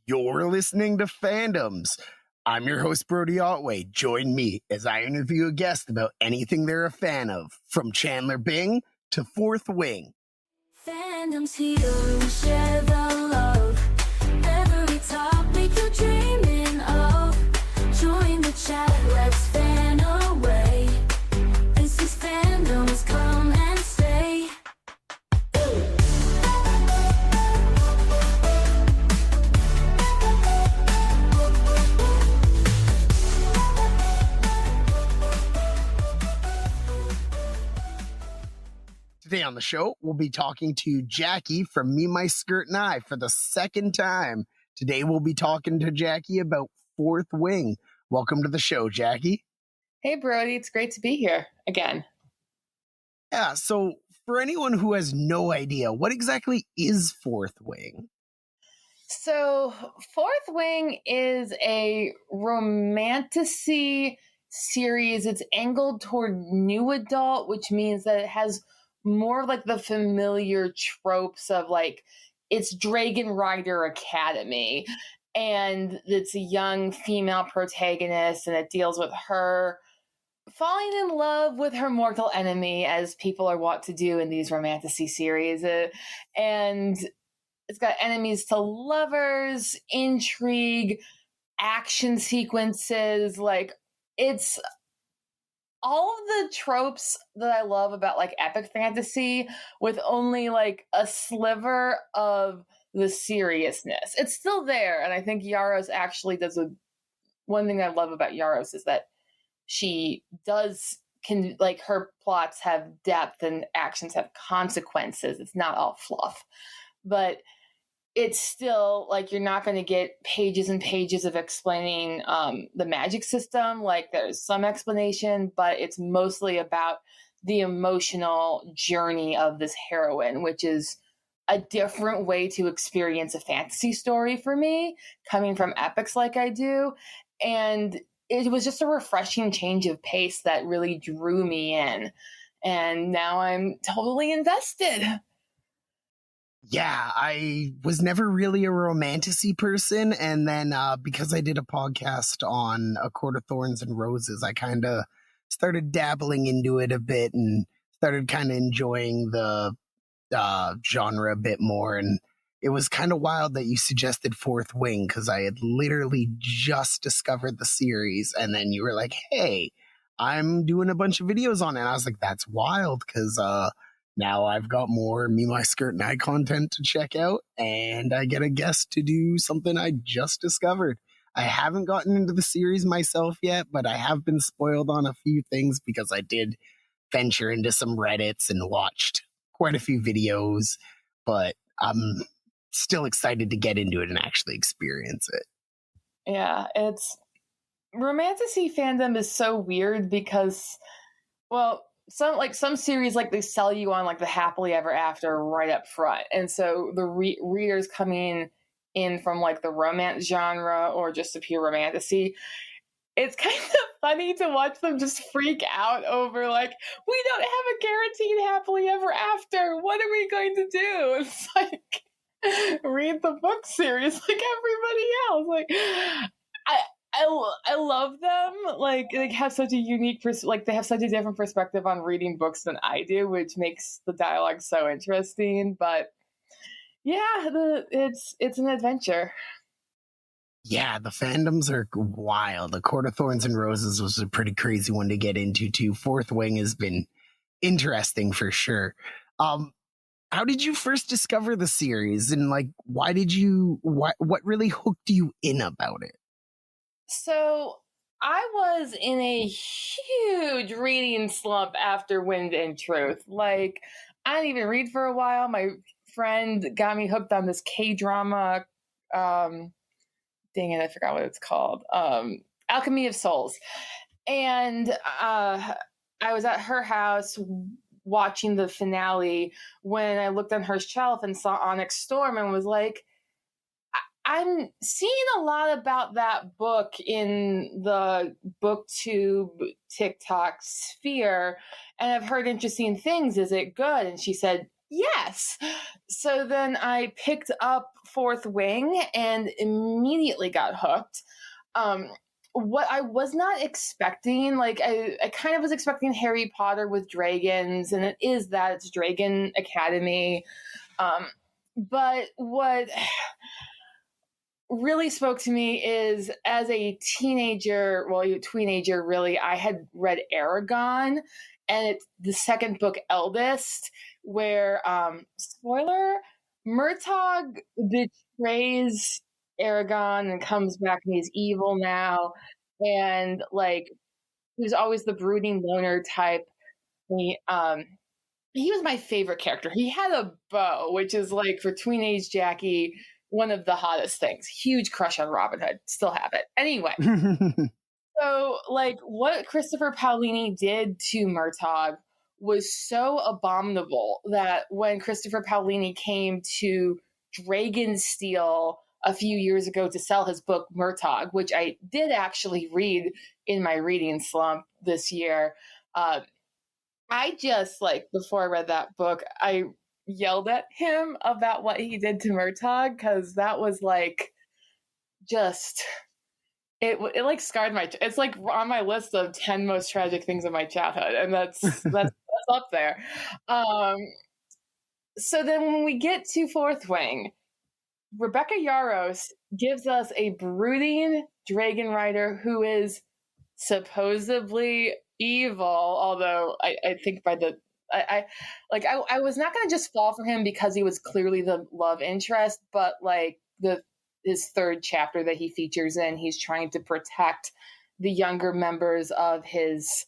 You're listening to Fandoms. I'm your host, Brody Otway. Join me as I interview a guest about anything they're a fan of, from Chandler Bing to Fourth Wing. Fandoms here, we share the love. Every topic you're dreaming of. Join the chat, let's fan away. This is Fandoms, come and stay. Today on the show, we'll be talking to Jackie from Me, My Skirt, and I for the second time. Today, we'll be talking to Jackie about Fourth Wing. Welcome to the show, Jackie. Hey, Brody. It's great to be here again. Yeah, so for anyone who has no idea, what exactly is Fourth Wing? So, Fourth Wing is a romantasy series. It's angled toward new adult, which means that it has more of like the familiar tropes of like it's Dragon Rider Academy, and it's a young female protagonist, and it deals with her falling in love with her mortal enemy, as people are wont to do in these romantasy series. And it's got enemies to lovers, intrigue, action sequences. Like, it's all of the tropes that I love about like epic fantasy with only like a sliver of the seriousness. It's still there. And I think Yaros actually does one thing I love about Yaros is that she can like her plots have depth and actions have consequences. It's not all fluff, but it's still like you're not going to get pages and pages of explaining the magic system. Like there's some explanation, but it's mostly about the emotional journey of this heroine, which is a different way to experience a fantasy story for me, coming from epics like I do. And it was just a refreshing change of pace that really drew me in. And now I'm totally invested. Yeah, I was never really a romantasy person. And then because I did a podcast on A Court of Thorns and Roses, I kind of started dabbling into it a bit and started kind of enjoying the genre a bit more. And it was kind of wild that you suggested Fourth Wing because I had literally just discovered the series. And then you were like, hey, I'm doing a bunch of videos on it. And I was like, that's wild because now I've got more Me, My Skirt, and I content to check out, and I get a guest to do something I just discovered. I haven't gotten into the series myself yet, but I have been spoiled on a few things because I did venture into some Reddits and watched quite a few videos, but I'm still excited to get into it and actually experience it. Yeah, romantasy fandom is so weird because, well, some series like they sell you on like the happily ever after right up front, and so the readers coming in from like the romance genre or just a pure romantasy, it's kind of funny to watch them just freak out over like, we don't have a guaranteed happily ever after. What are we going to do? It's like, read the book series like everybody else. Like, I love them. Like they have such a unique they have such a different perspective on reading books than I do, which makes the dialogue so interesting. But yeah, it's an adventure. Yeah, the fandoms are wild. The Court of Thorns and Roses was a pretty crazy one to get into too. Fourth Wing has been interesting for sure. How did you first discover the series, and like what really hooked you in about it? So I was in a huge reading slump after Wind and Truth. Like, I didn't even read for a while. My friend got me hooked on this K-drama. Dang it, I forgot what it's called. Alchemy of Souls. And I was at her house watching the finale when I looked on her shelf and saw Onyx Storm and was like, I'm seeing a lot about that book in the BookTube TikTok sphere, and I've heard interesting things. Is it good? And she said, Yes. So then I picked up Fourth Wing and immediately got hooked. Um, what I was not expecting, like I kind of was expecting Harry Potter with dragons, and it is that it's Dragon Academy. Um, but what really spoke to me is as a teenager, well, you teenager really, I had read Aragon, and it's the second book, Eldest, where spoiler, Murtagh betrays Aragon and comes back and he's evil now. And like he was always the brooding loner type. He was my favorite character. He had a bow, which is like for teenage Jackie, one of the hottest things. Huge crush on Robin Hood. Still have it. Anyway, so like what Christopher Paolini did to Murtagh was so abominable that when Christopher Paolini came to Dragonsteel a few years ago to sell his book Murtagh, which I did actually read in my reading slump this year, I just like before I read that book, I yelled at him about what he did to Murtagh because that was like just it like scarred my. It's like on my list of 10 most tragic things of my childhood, and that's up there. Um, so then when we get to Fourth Wing, Rebecca Yarros gives us a brooding dragon rider who is supposedly evil, although I think by the I was not going to just fall for him because he was clearly the love interest, but like his third chapter that he features in, he's trying to protect the younger members of his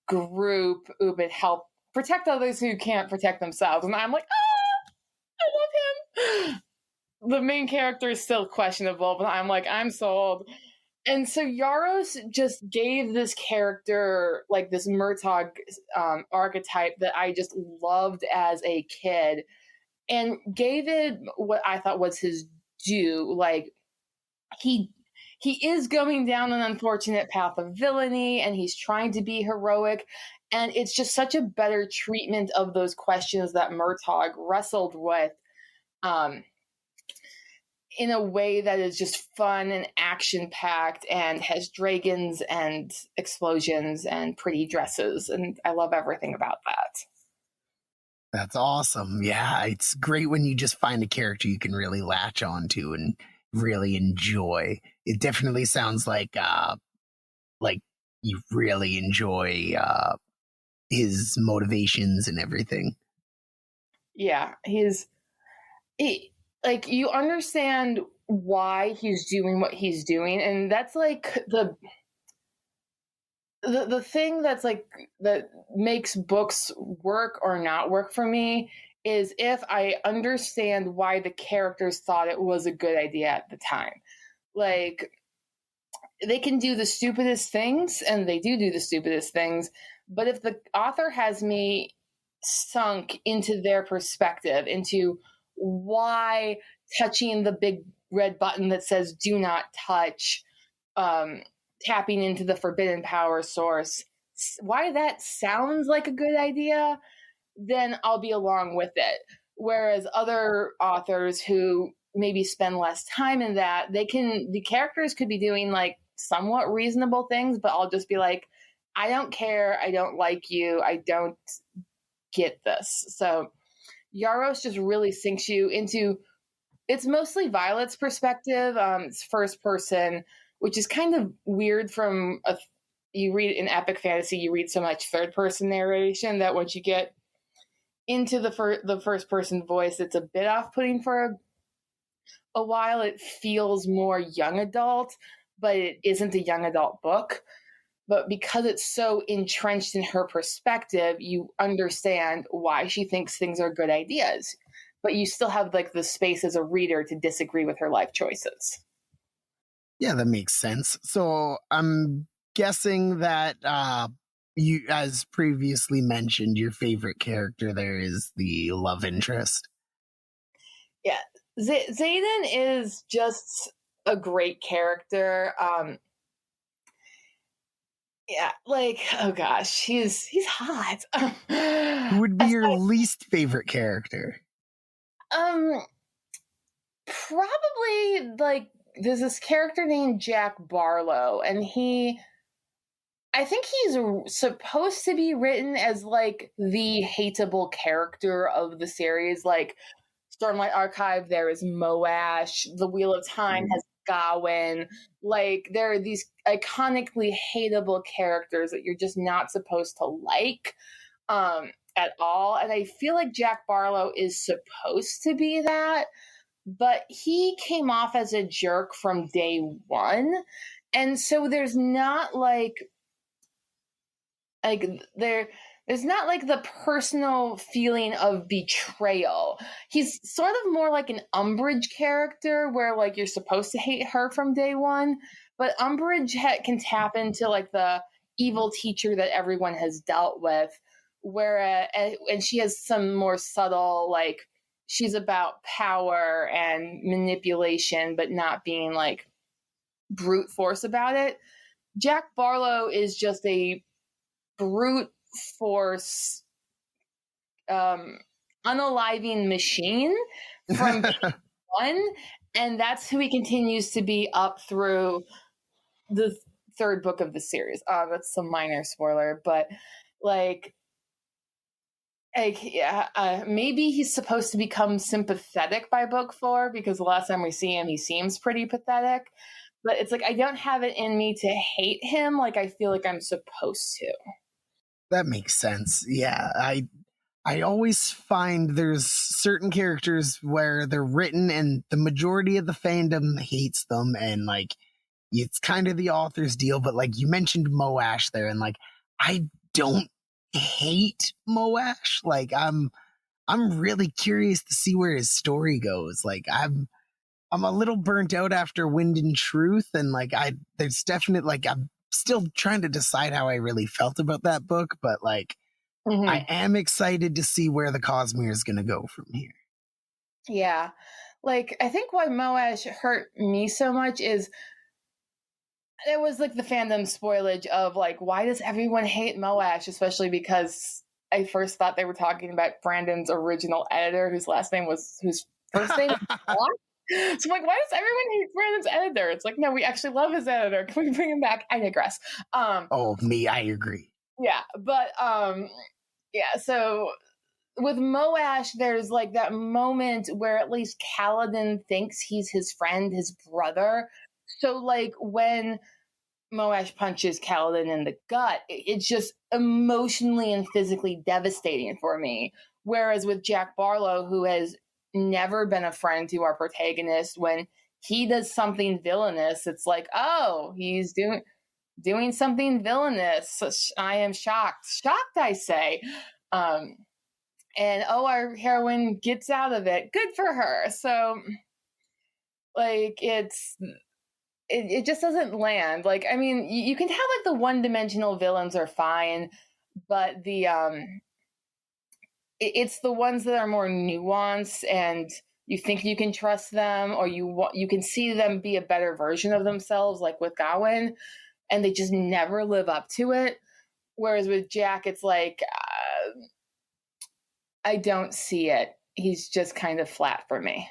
group who would help protect others who can't protect themselves. And I'm like, I love him. The main character is still questionable, but I'm like, I'm sold. And so Yaros just gave this character like this Murtagh archetype that I just loved as a kid, and gave it what I thought was his due. Like he is going down an unfortunate path of villainy, and he's trying to be heroic, and it's just such a better treatment of those questions that Murtagh wrestled with. In a way that is just fun and action packed and has dragons and explosions and pretty dresses. And I love everything about that. That's awesome. Yeah, it's great when you just find a character you can really latch onto and really enjoy. It definitely sounds like you really enjoy his motivations and everything. Yeah, like you understand why he's doing what he's doing, and that's like the thing that's like that makes books work or not work for me is if I understand why the characters thought it was a good idea at the time. Like they can do the stupidest things, and they do the stupidest things, but if the author has me sunk into their perspective, into why touching the big red button that says do not touch, tapping into the forbidden power source, why that sounds like a good idea, then I'll be along with it. Whereas other authors who maybe spend less time in that, the characters could be doing like somewhat reasonable things, but I'll just be like, I don't care, I don't like you, I don't get this. So Yaros just really sinks you into, it's mostly Violet's perspective. It's first person, which is kind of weird you read in epic fantasy, you read so much third person narration that once you get into the first person voice, it's a bit off putting for a while. It feels more young adult, but it isn't a young adult book. But because it's so entrenched in her perspective, you understand why she thinks things are good ideas. But you still have like the space as a reader to disagree with her life choices. Yeah, that makes sense. So I'm guessing that you, as previously mentioned, your favorite character there is the love interest. Yeah, Xaden is just a great character. Yeah, like, oh gosh, he's hot. Who would be your Aside- least favorite character? um, Probably like there's this character named Jack Barlow, and I think he's supposed to be written as like the hateable character of the series. Like Stormlight Archive, there is Moash. The Wheel of Time has Gawain. Like there are these iconically hateable characters that you're just not supposed to like at all. And I feel like Jack Barlow is supposed to be that, but he came off as a jerk from day one. And so there's not like the personal feeling of betrayal. He's sort of more like an Umbridge character where like you're supposed to hate her from day one, but Umbridge can tap into like the evil teacher that everyone has dealt with, where and she has some more subtle like she's about power and manipulation, but not being like brute force about it. Jack Barlow is just a brute force unaliving machine from one, and that's who he continues to be up through the third book of the series. That's some minor spoiler, but like yeah, maybe he's supposed to become sympathetic by book 4 because the last time we see him he seems pretty pathetic, but it's like I don't have it in me to hate him like I feel like I'm supposed to. That makes sense. Yeah, I always find there's certain characters where they're written and the majority of the fandom hates them, and like it's kind of the author's deal. But like you mentioned Moash there, and like I don't hate Moash. Like I'm really curious to see where his story goes. Like I'm a little burnt out after Wind and Truth, and like there's definite like I'm still trying to decide how I really felt about that book, but like I am excited to see where the Cosmere is going to go from here. Yeah. Like, I think why Moash hurt me so much is it was like the fandom spoilage of like, why does everyone hate Moash? Especially because I first thought they were talking about Brandon's original editor, whose first name was Scott. So I'm like, why does everyone hate Brandon's editor? It's like, no, we actually love his editor. Can we bring him back? I digress. I agree. Yeah, but yeah, so with Moash, there's like that moment where at least Kaladin thinks he's his friend, his brother. So like when Moash punches Kaladin in the gut, it's just emotionally and physically devastating for me. Whereas with Jack Barlow, who has never been a friend to our protagonist, when he does something villainous, it's like, oh, he's doing something villainous. I am shocked. Shocked, I say. And our heroine gets out of it. Good for her. So, like, it just doesn't land. Like, I mean, you can have like the one-dimensional villains are fine, but it's the ones that are more nuanced and you think you can trust them, or you can see them be a better version of themselves, like with Gawain, and they just never live up to it. Whereas with Jack, it's like I don't see it. He's just kind of flat for me.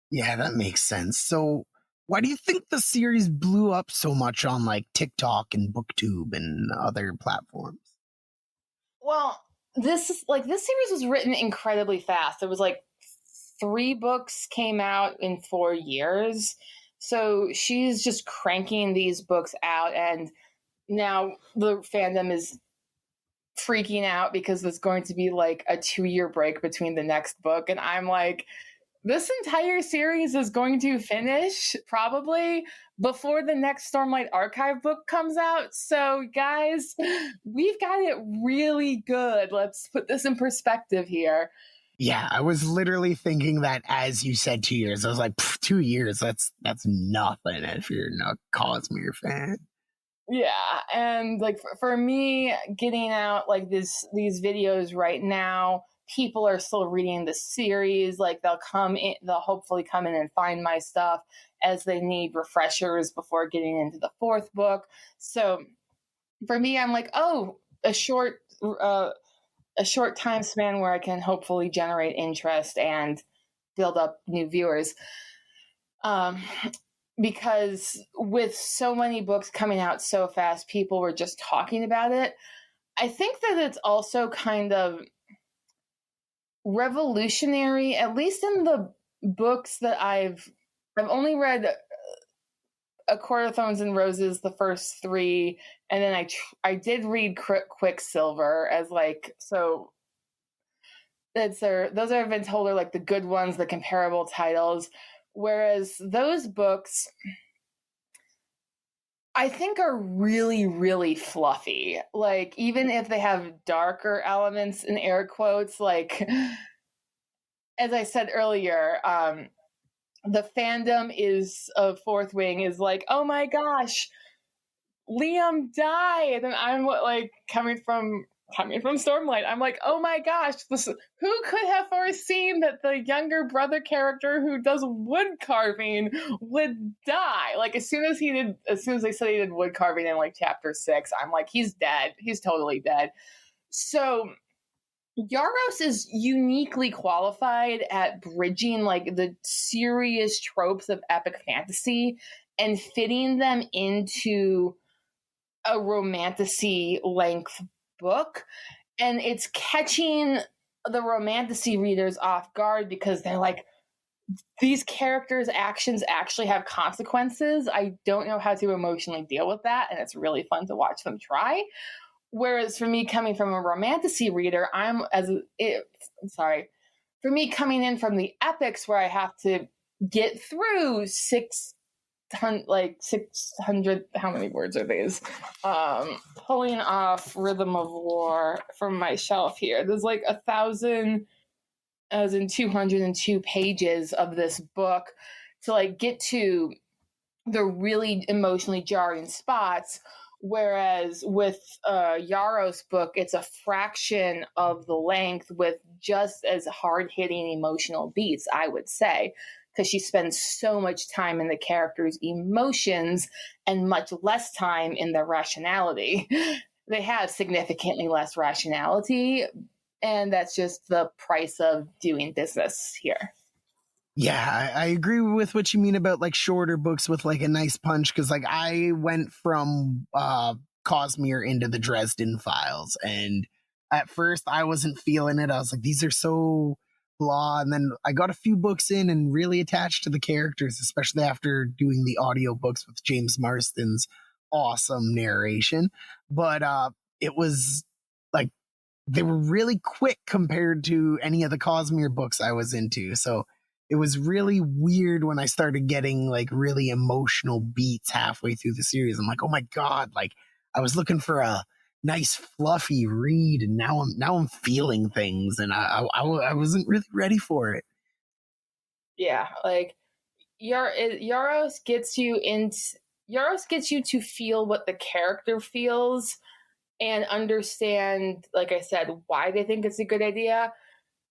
Yeah, that makes sense. So why do you think the series blew up so much on like TikTok and BookTube and other platforms? Well, this series was written incredibly fast. It was like 3 books came out in 4 years. So she's just cranking these books out, and now the fandom is freaking out because there's going to be like a 2-year break between the next book. And I'm like, this entire series is going to finish probably before the next Stormlight Archive book comes out. So, guys, we've got it really good. Let's put this in perspective here. Yeah, I was literally thinking that as you said 2 years. I was like, 2 years, that's nothing if you're not a Cosmere fan. Yeah, and like for me, getting out like these videos right now people are still reading the series. Like they'll hopefully come in and find my stuff as they need refreshers before getting into the fourth book. So for me, I'm like, oh, a short time span where I can hopefully generate interest and build up new viewers. Because with so many books coming out so fast, people were just talking about it. I think that it's also kind of revolutionary, at least in the books that I've only read A Court of Thorns and Roses, the first three, and then I did read Quicksilver as like, so those have been told are like the good ones, the comparable titles, whereas those books I think are really, really fluffy. Like, even if they have darker elements in air quotes, like, as I said earlier, the fandom of Fourth Wing is like, oh my gosh, Liam died. And I'm like, coming from Stormlight, I'm like, oh my gosh, who could have foreseen that the younger brother character who does wood carving would die? Like, as soon as they said he did wood carving in like chapter 6, I'm like, he's dead. He's totally dead. So Yaros is uniquely qualified at bridging like the serious tropes of epic fantasy and fitting them into a romantasy length book, and it's catching the romantasy readers off guard because they're like, these characters' actions actually have consequences. I don't know how to emotionally deal with that, and it's really fun to watch them try. Whereas for me, coming from a romantasy reader, for me coming in from the epics where I have to get through 600, how many words are these? Pulling off Rhythm of War from my shelf here. There's like 1,202 pages of this book to like get to the really emotionally jarring spots. Whereas with Yaro's book, it's a fraction of the length with just as hard-hitting emotional beats, I would say, because she spends so much time in the characters' emotions and much less time in their rationality. They have significantly less rationality, and that's just the price of doing business here. Yeah, I agree with what you mean about like shorter books with like a nice punch, because like I went from Cosmere into the Dresden Files, and at first I wasn't feeling it. I was like, these are so blah, and then I got a few books in and really attached to the characters, especially after doing the audiobooks with James Marston's awesome narration. But it was like they were really quick compared to any of the Cosmere books I was into, so it was really weird when I started getting like really emotional beats halfway through the series. I'm like, oh my God, like I was looking for a nice fluffy read, and now I'm feeling things, and I wasn't really ready for it. Yeah, like Yaros gets you to feel what the character feels and understand, like I said, why they think it's a good idea.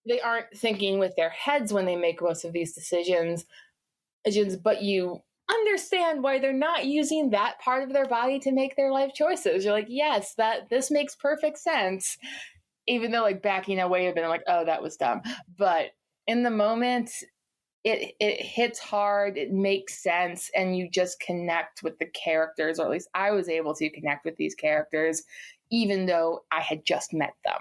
They aren't thinking with their heads when they make most of these decisions, but you understand why they're not using that part of their body to make their life choices. You're like, yes, this makes perfect sense. Even though like backing away have been like, oh, that was dumb. But in the moment, it hits hard, it makes sense, and you just connect with the characters, or at least I was able to connect with these characters, even though I had just met them.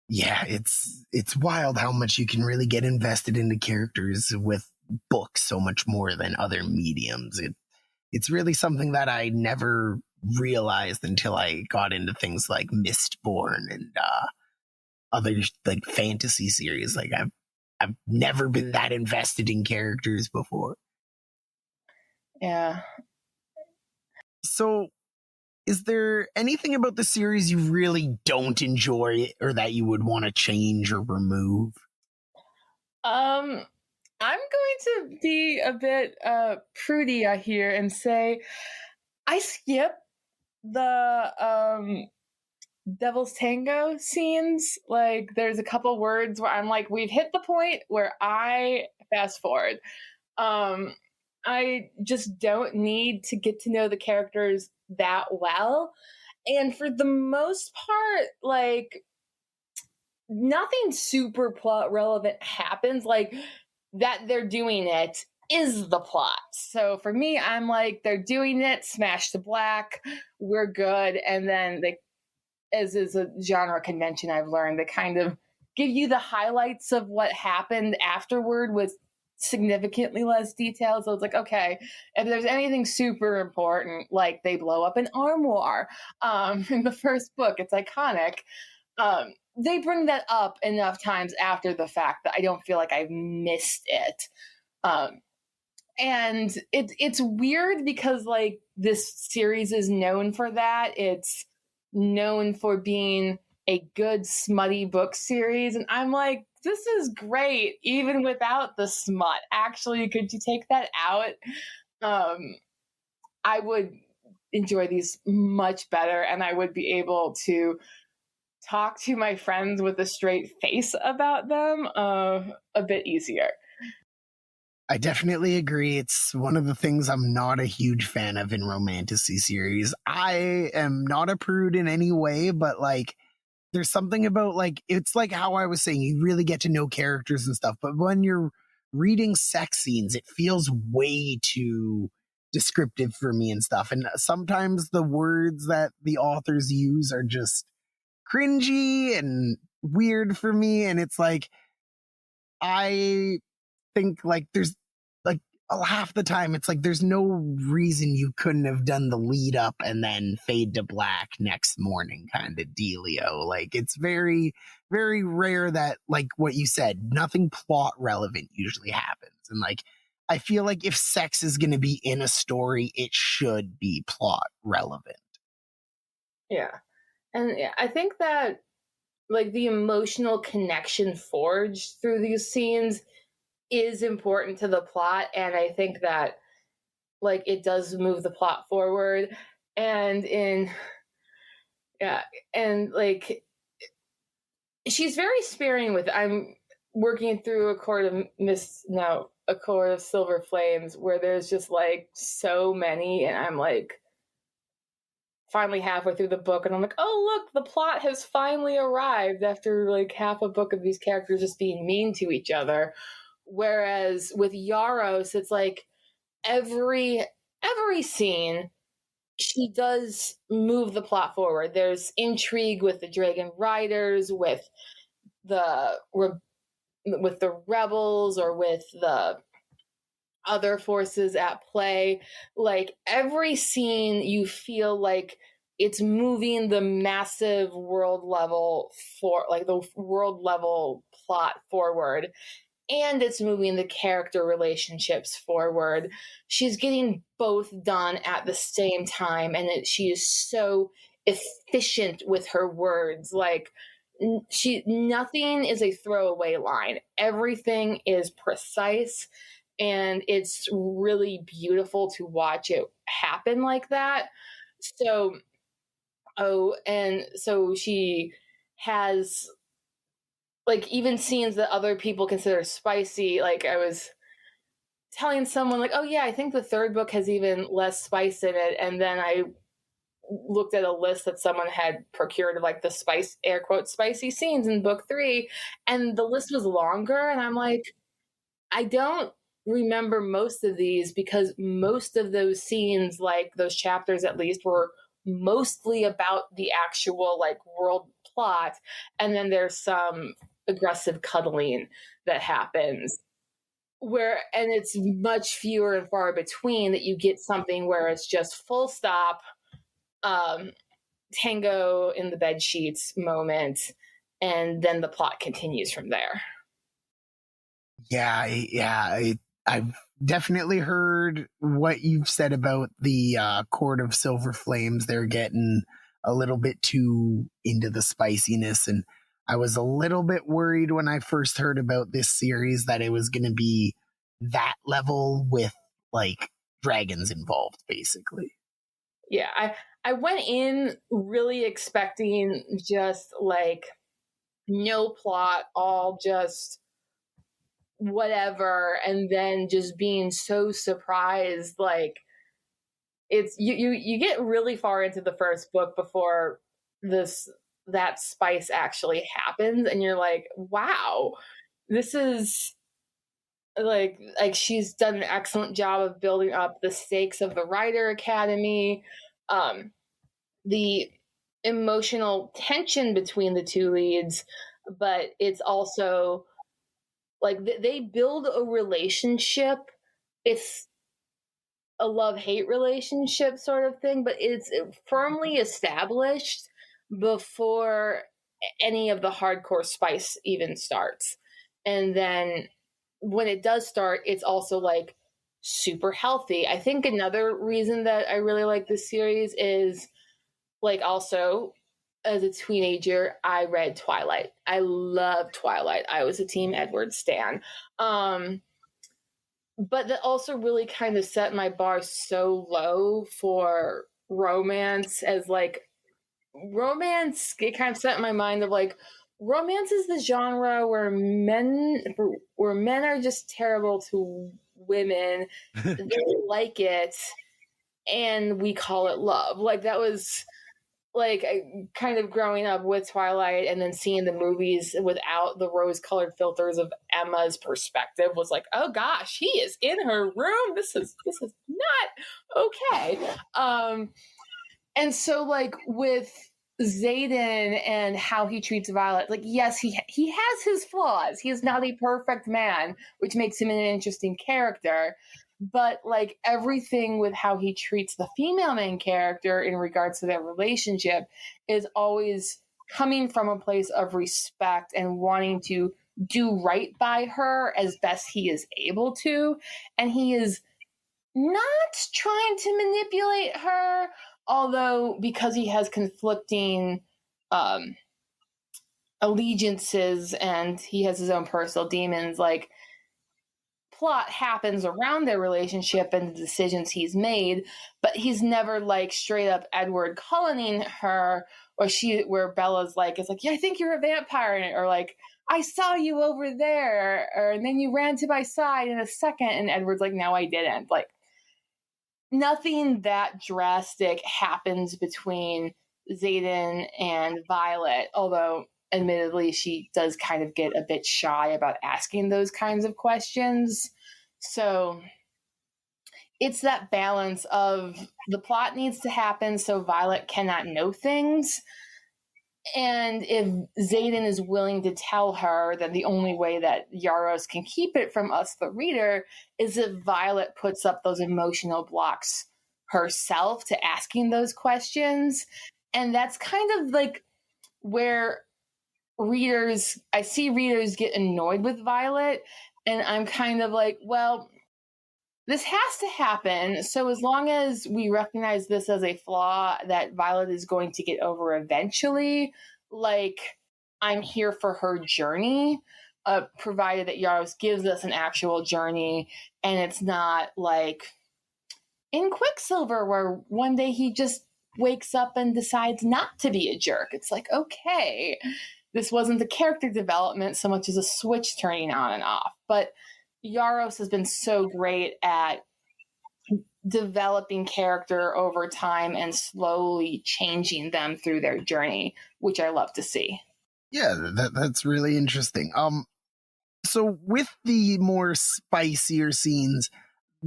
Yeah, it's wild how much you can really get invested into characters with books so much more than other mediums. It's really something that I never realized until I got into things like Mistborn and other like fantasy series. Like I've never been that invested in characters before. Yeah. So is there anything about the series you really don't enjoy or that you would want to change or remove? I'm going to be a bit prudy here and say I skip the Devil's Tango scenes. Like, there's a couple words where I'm like, we've hit the point where I fast forward. I just don't need to get to know the characters that well. And for the most part, like, nothing super plot relevant happens. Like, that they're doing it is the plot. So for me, I'm like, they're doing it, smash to black, we're good. And then they, as is a genre convention I've learned, they kind of give you the highlights of what happened afterward with significantly less details. So it's like, okay, if there's anything super important, like they blow up an armoire in the first book, it's iconic. They bring that up enough times after the fact that I don't feel like I've missed it. And it's weird because, like, this series is known for that. It's known for being a good smutty book series, and I'm like, this is great even without the smut. Actually, could you take that out? I would enjoy these much better, and I would be able to talk to my friends with a straight face about them a bit easier. I definitely agree. It's one of the things I'm not a huge fan of in romantasy series. I am not a prude in any way, but like, there's something about, like, it's like how I was saying, you really get to know characters and stuff. But when you're reading sex scenes, it feels way too descriptive for me and stuff. And sometimes the words that the authors use are just cringy and weird for me. And it's like, I think, like, there's like half the time it's like there's no reason you couldn't have done the lead up and then fade to black next morning kind of dealio. Like, it's very, very rare that, like what you said, nothing plot relevant usually happens. And like, I feel like if sex is going to be in a story, it should be plot relevant. Yeah. And I think that, like, the emotional connection forged through these scenes is important to the plot, and I think that, like, it does move the plot forward. And like, she's very sparing with it. I'm working through a Court of Silver Flames, where there's just like so many, and I'm like finally halfway through the book, and I'm like, oh look, the plot has finally arrived after like half a book of these characters just being mean to each other. Whereas with Yaros, it's like every scene, she does move the plot forward. There's intrigue with the Dragon Riders, with the rebels, or with the other forces at play. Like, every scene, you feel like it's moving the massive world level plot forward, and it's moving the character relationships forward. She's getting both done at the same time, and she is so efficient with her words. Like, nothing is a throwaway line. Everything is precise, and it's really beautiful to watch it happen like that. So, and so she has, like, even scenes that other people consider spicy. Like, I was telling someone, like, oh yeah, I think the third book has even less spice in it. And then I looked at a list that someone had procured of, like, the air quote, spicy scenes in book 3. And the list was longer. And I'm like, I don't remember most of these, because most of those scenes, like those chapters at least, were mostly about the actual, like, world plot. And then there's some aggressive cuddling that happens, and it's much fewer and far between that you get something where it's just full stop, tango in the bed sheets moment, and then the plot continues from there. I've definitely heard what you've said about the Court of Silver Flames. They're getting a little bit too into the spiciness, and I was a little bit worried when I first heard about this series that it was going to be that level with, like, dragons involved, basically. Yeah, I went in really expecting just like no plot, all just whatever, and then just being so surprised. Like it's you get really far into the first book before that spice actually happens, and you're like, wow, this is like she's done an excellent job of building up the stakes of the Writer Academy, the emotional tension between the two leads, but it's also like they build a relationship. It's a love-hate relationship sort of thing, but it's firmly established before any of the hardcore spice even starts. And then when it does start, it's also like super healthy. I think another reason that I really like this series is like also as a teenager, I read Twilight. I love Twilight. I was a Team Edward stan. But that also really kind of set my bar so low for romance as like romance. It kind of set my mind of like romance is the genre where men are just terrible to women. They like it, and we call it love. Like that was like kind of growing up with Twilight and then seeing the movies without the rose-colored filters of Emma's perspective was like, oh gosh, he is in her room. This is not okay. And so like with Xaden and how he treats Violet, like yes, he has his flaws. He is not a perfect man, which makes him an interesting character. But like everything with how he treats the female main character in regards to their relationship is always coming from a place of respect and wanting to do right by her as best he is able to. And he is not trying to manipulate her, although because he has conflicting allegiances and he has his own personal demons, like plot happens around their relationship and the decisions he's made, but he's never like straight up Edward Cullining her, or where Bella's like, it's like, yeah, I think you're a vampire, or like, I saw you over there, or and then you ran to my side in a second, and Edward's like, no, I didn't. Like nothing that drastic happens between Xaden and Violet, although admittedly, she does kind of get a bit shy about asking those kinds of questions. So it's that balance of the plot needs to happen so Violet cannot know things. And if Xaden is willing to tell her, then the only way that Yaros can keep it from us, the reader, is if Violet puts up those emotional blocks herself to asking those questions. And that's kind of like where I see readers get annoyed with Violet, and I'm kind of like, well, this has to happen. So as long as we recognize this as a flaw that Violet is going to get over eventually, like I'm here for her journey, provided that Yaros gives us an actual journey, and it's not like in Quicksilver where one day he just wakes up and decides not to be a jerk. It's like, okay, this wasn't the character development so much as a switch turning on and off. But Yaros has been so great at developing character over time and slowly changing them through their journey, which I love to see. Yeah, that's really interesting. So with the more spicier scenes,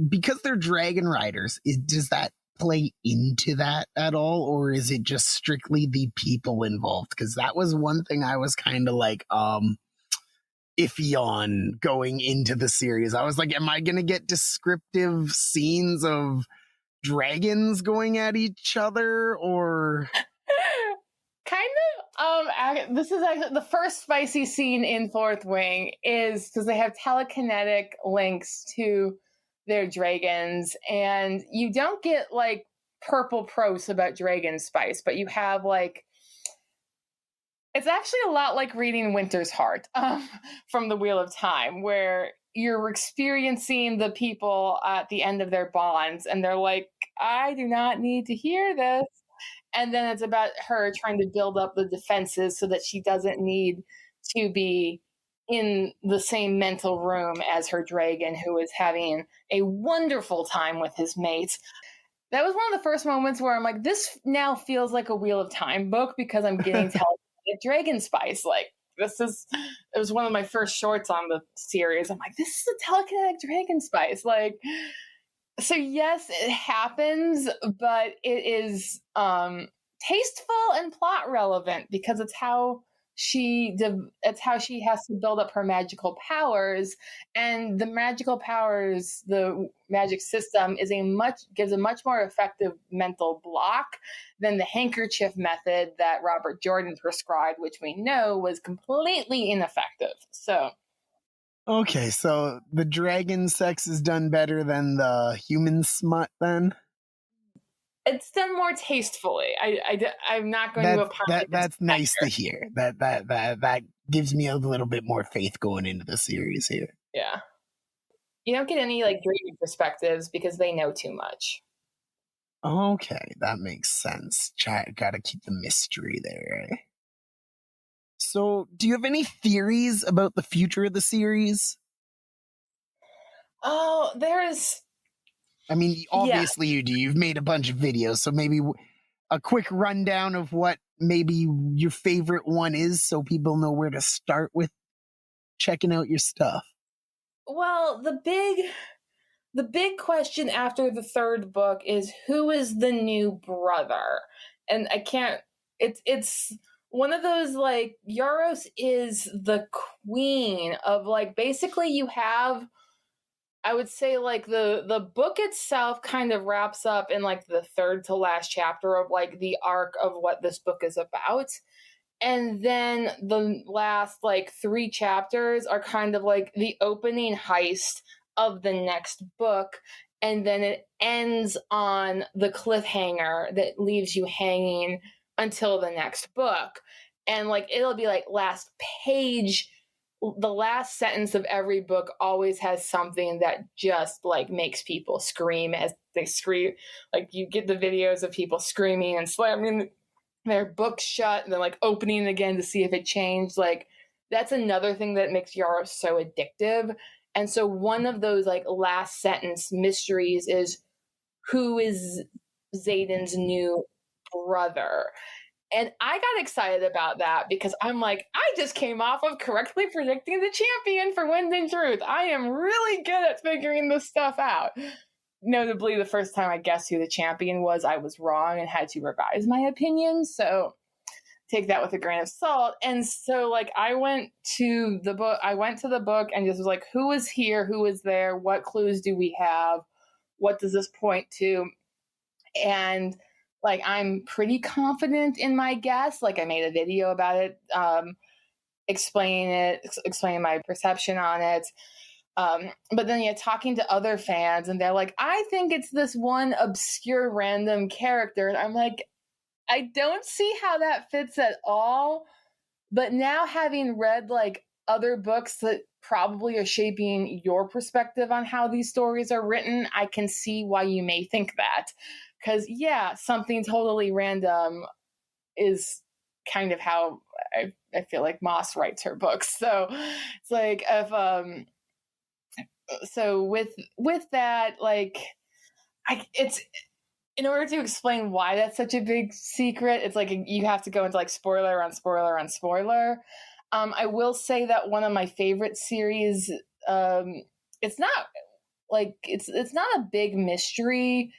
because they're dragon riders, does that play into that at all, or is it just strictly the people involved? Because that was one thing I was kind of like iffy on going into the series. I was like, am I gonna get descriptive scenes of dragons going at each other, or kind of this is actually the first spicy scene in Fourth Wing, is because they have telekinetic links to their dragons, and you don't get like purple prose about dragon spice, but you have like, it's actually a lot like reading Winter's Heart from the Wheel of Time, where you're experiencing the people at the end of their bonds, and they're like, I do not need to hear this. And then it's about her trying to build up the defenses so that she doesn't need to be in the same mental room as her dragon, who is having a wonderful time with his mates. That was one of the first moments where I'm like, this now feels like a Wheel of Time book because I'm getting telekinetic dragon spice. Like, it was one of my first shorts on the series. I'm like, this is a telekinetic dragon spice. Like, so yes, it happens, but it is tasteful and plot relevant because it's how she has to build up her magical powers, and the magical powers, the magic system gives a much more effective mental block than the handkerchief method that Robert Jordan prescribed, which we know was completely ineffective. So Okay, so the dragon sex is done better than the human smut then? it's done more tastefully. I'm not going to opine. That's nice to hear. That gives me a little bit more faith going into the series here. Yeah. You don't get any like dreamy perspectives because they know too much. Okay, that makes sense. Gotta keep the mystery there, eh? So, do you have any theories about the future of the series? Oh, there's. I mean, obviously you do. You've made a bunch of videos, so maybe a quick rundown of what maybe your favorite one is so people know where to start with checking out your stuff. Well, the big question after the third book is who is the new brother? And I can't. It's one of those like Yaros is the queen of like basically you have. I would say like the book itself kind of wraps up in like the third to last chapter of like the arc of what this book is about. And then the last like 3 chapters are kind of like the opening heist of the next book. And then it ends on the cliffhanger that leaves you hanging until the next book. And like it'll be like last page, the last sentence of every book always has something that just like makes people scream as they scream. Like you get the videos of people screaming and slamming their books shut and then like opening again to see if it changed. Like that's another thing that makes Yaros so addictive. And so one of those like last sentence mysteries is who is Xaden's new brother? And I got excited about that because I'm like, I just came off of correctly predicting the champion for Wind and Truth. I am really good at figuring this stuff out. Notably, the first time I guessed who the champion was, I was wrong and had to revise my opinion. So take that with a grain of salt. And so like I went to the book and just was like, who is here? Who is there? What clues do we have? What does this point to? And like I'm pretty confident in my guess. Like I made a video about it, explaining my perception on it. But then talking to other fans and they're like, I think it's this one obscure random character. And I'm like, I don't see how that fits at all. But now having read like other books that probably are shaping your perspective on how these stories are written, I can see why you may think that. Because, something totally random is kind of how I feel like Moss writes her books. So it's like, if, so with that, like, it's, in order to explain why that's such a big secret, it's like you have to go into like spoiler on spoiler on spoiler. I will say that one of my favorite series, it's not like, it's not a big mystery,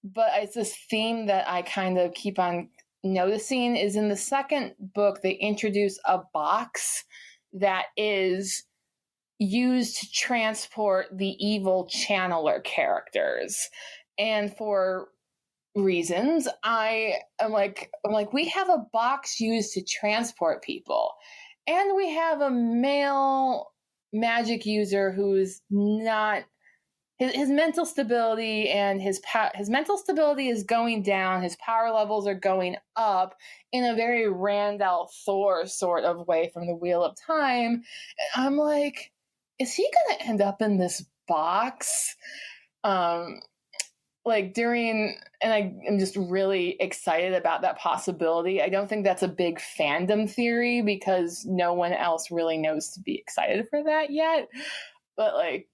but it's this theme that I kind of keep on noticing is in the second book, they introduce a box that is used to transport the evil channeler characters. And for reasons, I'm like, we have a box used to transport people. And we have a male magic user who's not, his mental stability and his mental stability is going down. His power levels are going up in a very Randall Thor sort of way from the Wheel of Time. And I'm like, is he gonna end up in this box? Like during, and I am just really excited about that possibility. I don't think that's a big fandom theory because no one else really knows to be excited for that yet. But like,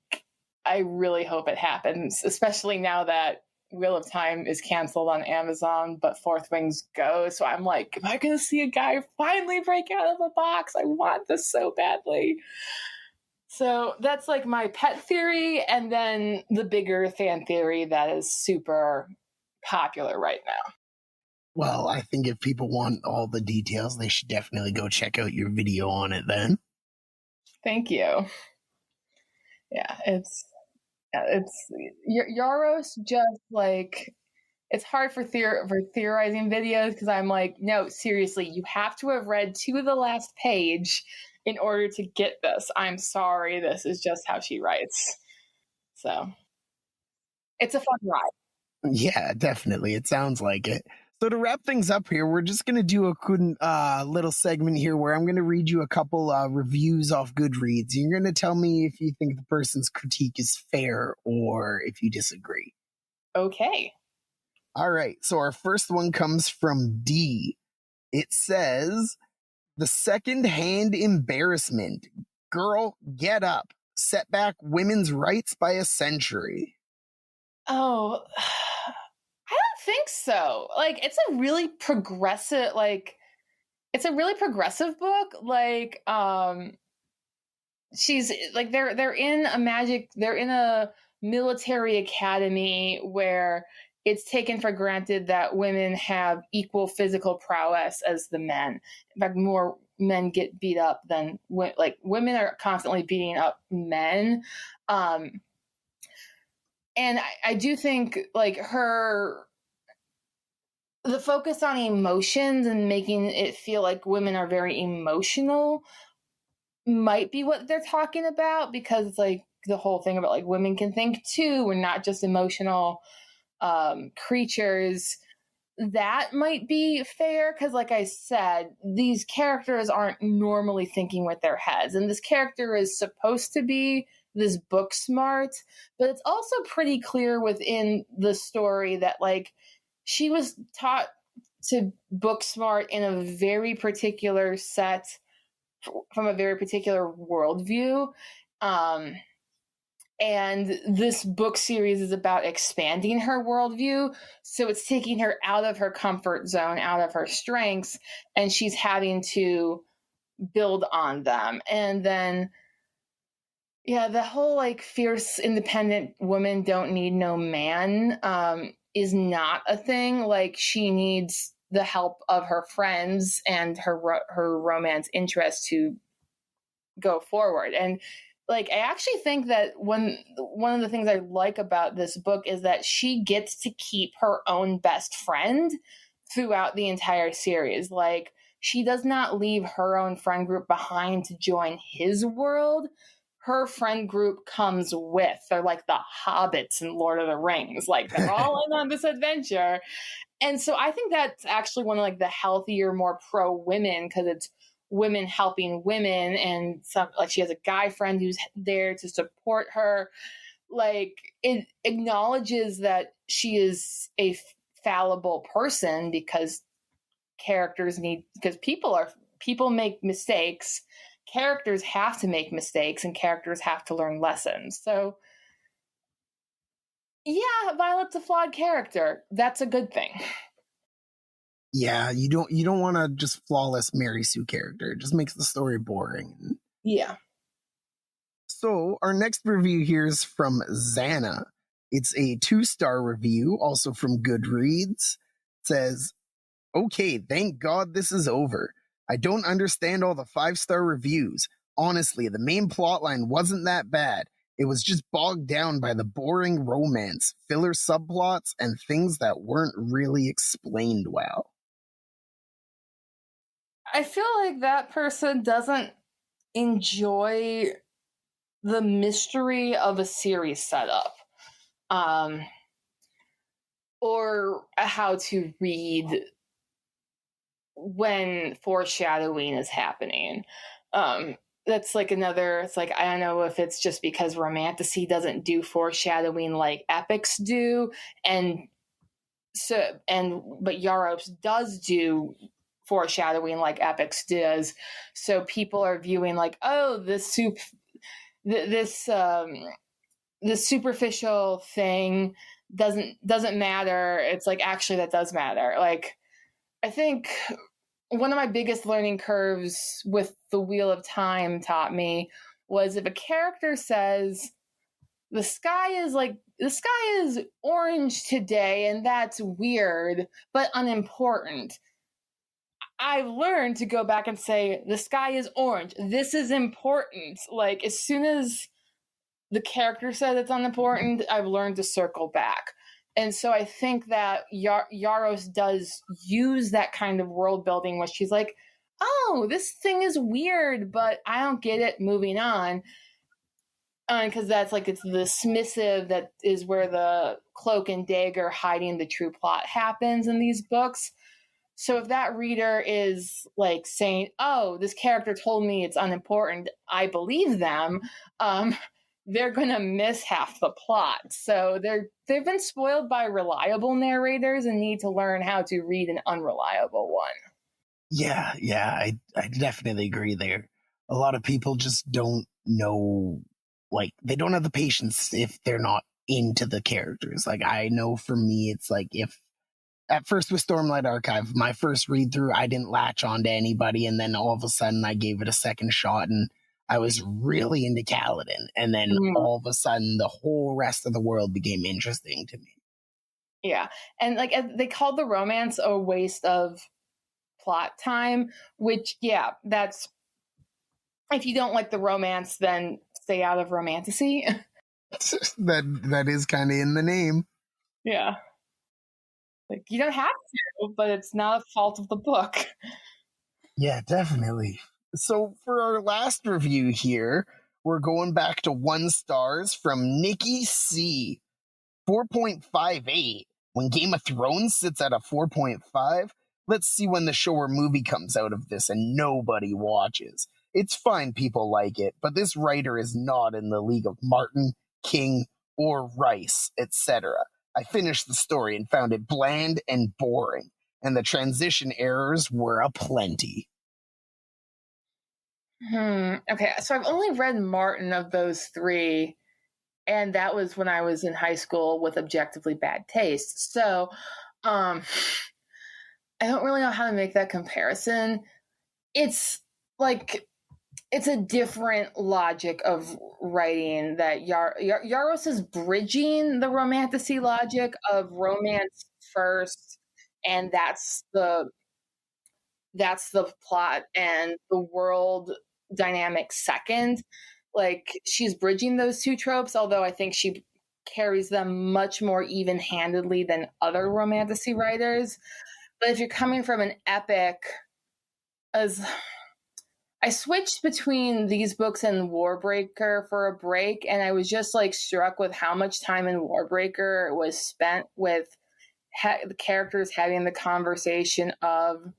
I really hope it happens, especially now that Wheel of Time is canceled on Amazon, but Fourth Wings go. So I'm like, am I going to see a guy finally break out of a box? I want this so badly. So that's like my pet theory, and then the bigger fan theory that is super popular right now. Well, I think if people want all the details, they should definitely go check out your video on it then. Thank you. Yeah, it's Yaros just like, it's hard for theorizing videos because I'm like, no, seriously, you have to have read to the last page in order to get this. I'm sorry, this is just how she writes. So it's a fun ride. Yeah, definitely. It sounds like it. So to wrap things up here, we're just going to do a little segment here where I'm going to read you a couple reviews off Goodreads. You're going to tell me if you think the person's critique is fair or if you disagree. Okay. All right. So our first one comes from D. It says, "The second-hand embarrassment. Girl, get up. Set back women's rights by a century." Oh, I don't think so. Like, it's a really progressive, book. Like, she's like, they're in a military academy where it's taken for granted that women have equal physical prowess as the men. In fact, more men get beat up than women are constantly beating up men. And I do think like the focus on emotions and making it feel like women are very emotional might be what they're talking about, because it's like the whole thing about like women can think too. We're not just emotional creatures. That might be fair because, like I said, these characters aren't normally thinking with their heads, and this character is supposed to be this book smart, but it's also pretty clear within the story that like she was taught to book smart in a very particular set from a very particular worldview. And this book series is about expanding her worldview. So it's taking her out of her comfort zone, out of her strengths, and she's having to build on them. And then, yeah, the whole like fierce, independent woman don't need no man is not a thing. Like, she needs the help of her friends and her romance interest to go forward. And like, I actually think that one of the things I like about this book is that she gets to keep her own best friend throughout the entire series. Like, she does not leave her own friend group behind to join his world. Her friend group comes with. They're like the hobbits in Lord of the Rings. Like, they're all in on this adventure. And so I think that's actually one of like the healthier, more pro women, because it's women helping women, and some like she has a guy friend who's there to support her. Like, it acknowledges that she is a fallible person because people make mistakes. Characters have to make mistakes, and characters have to learn lessons. So yeah, Violet's a flawed character. That's a good thing. Yeah, you don't want to just flawless Mary Sue character. It just makes the story boring. Yeah. So our next review here is from Xana. It's a 2-star review, also from Goodreads. It says, "Okay, thank God this is over. I don't understand all the 5-star reviews. Honestly, the main plotline wasn't that bad. It was just bogged down by the boring romance, filler subplots, and things that weren't really explained well." I feel like that person doesn't enjoy the mystery of a series setup, or how to read when foreshadowing is happening. that's like another, it's like, I don't know if it's just because romantasy doesn't do foreshadowing like epics do. And but Yaros does do foreshadowing like epics does. So people are viewing like, oh, this this superficial thing doesn't matter. It's like, actually that does matter. Like, I think one of my biggest learning curves with the Wheel of Time taught me was, if a character says the sky is orange today and that's weird but unimportant, I've learned to go back and say the sky is orange, this is important. Like, as soon as the character said it's unimportant, I've learned to circle back. And so I think that Yaros does use that kind of world building where she's like, oh, this thing is weird, but I don't get it, moving on. Because that's like, it's the dismissive that is where the cloak and dagger hiding the true plot happens in these books. So if that reader is like saying, oh, this character told me it's unimportant, I believe them, they're going to miss half the plot. So they've been spoiled by reliable narrators and need to learn how to read an unreliable one. Yeah, I definitely agree there. A lot of people just don't know, like, they don't have the patience if they're not into the characters. Like, I know for me, it's like, if at first with Stormlight Archive, my first read through, I didn't latch on to anybody, and then all of a sudden I gave it a second shot and I was really into Kaladin. And then all of a sudden the whole rest of the world became interesting to me. Yeah. And like, they called the romance a waste of plot time, which, yeah, that's, if you don't like the romance, then stay out of romantasy. that is kind of in the name. Yeah. Like, you don't have to, but it's not a fault of the book. Yeah, definitely. So for our last review here, we're going back to 1 stars from Nikki C. 4.58. When Game of Thrones sits at a 4.5, let's see when the show or movie comes out of this and nobody watches. It's fine people like it, but this writer is not in the league of Martin, King, or Rice, etc. I finished the story and found it bland and boring, and the transition errors were aplenty. Okay, so I've only read Martin of those 3, and that was when I was in high school with objectively bad taste. So, I don't really know how to make that comparison. It's like, it's a different logic of writing that Yaros is bridging the romantasy logic of romance first, and that's the plot and the world dynamic second. Like, she's bridging those 2 tropes, although I think she carries them much more even-handedly than other romantasy writers. But if you're coming from an epic, as I switched between these books and Warbreaker for a break, and I was just like struck with how much time in Warbreaker was spent with the characters having the conversation of,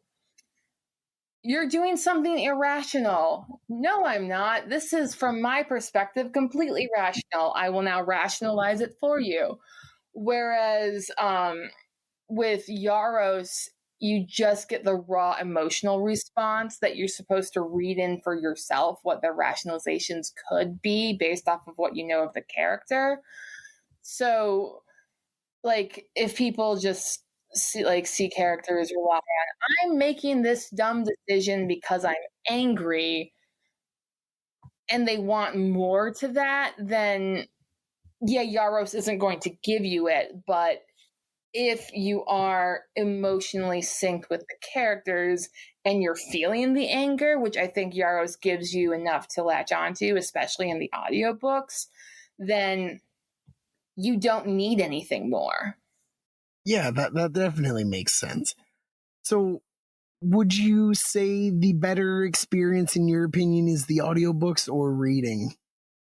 you're doing something irrational. No, I'm not. This is, from my perspective, completely rational. I will now rationalize it for you. Whereas with Yaros, you just get the raw emotional response that you're supposed to read in for yourself, what the rationalizations could be based off of what you know of the character. So, like, if people just see characters rely on, I'm making this dumb decision because I'm angry, and they want more to that, then yeah, Yaros isn't going to give you it. But if you are emotionally synced with the characters and you're feeling the anger, which I think Yaros gives you enough to latch onto, especially in the audiobooks, then you don't need anything more. Yeah, that definitely makes sense. So, would you say the better experience, in your opinion, is the audiobooks or reading?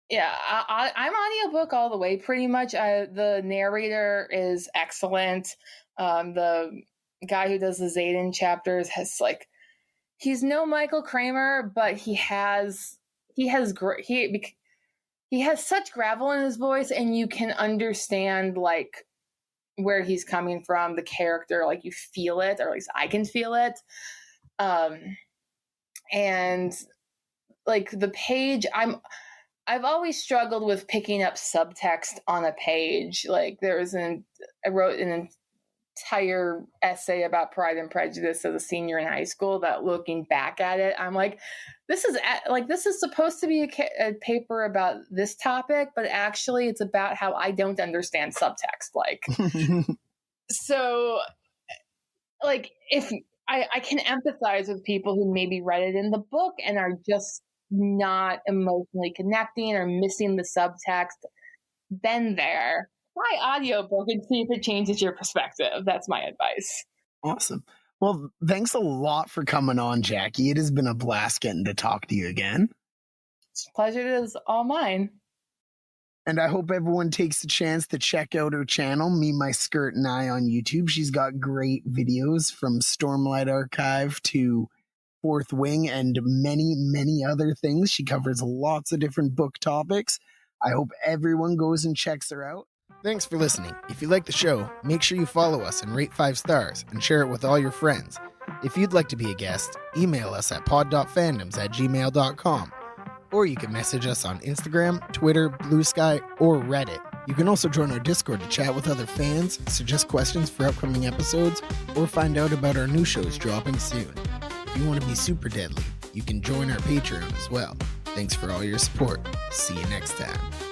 Yeah, I'm audiobook all the way, pretty much. The narrator is excellent. The guy who does the Zayden chapters has, like, he's no Michael Kramer, but he has he has he has such gravel in his voice, and you can understand like where he's coming from, the character, like you feel it, or at least I can feel it. And like the page, I've always struggled with picking up subtext on a page. Like I wrote an entire essay about Pride and Prejudice as a senior in high school that, looking back at it, I'm like, this is supposed to be a paper about this topic, but actually it's about how I don't understand subtext. Like, so like if I can empathize with people who maybe read it in the book and are just not emotionally connecting or missing the subtext, then try audiobook and see if it changes your perspective. That's my advice. Awesome. Well, thanks a lot for coming on, Jackie. It has been a blast getting to talk to you again. It's a pleasure. It is all mine. And I hope everyone takes a chance to check out her channel, Me, My Skirt, and I on YouTube. She's got great videos from Stormlight Archive to Fourth Wing and many, many other things. She covers lots of different book topics. I hope everyone goes and checks her out. Thanks for listening. If you like the show, make sure you follow us and rate 5 stars and share it with all your friends. If you'd like to be a guest, email us at pod.fandoms@gmail.com. Or you can message us on Instagram, Twitter, Blue Sky, or Reddit. You can also join our Discord to chat with other fans, suggest questions for upcoming episodes, or find out about our new shows dropping soon. If you want to be super deadly, you can join our Patreon as well. Thanks for all your support. See you next time.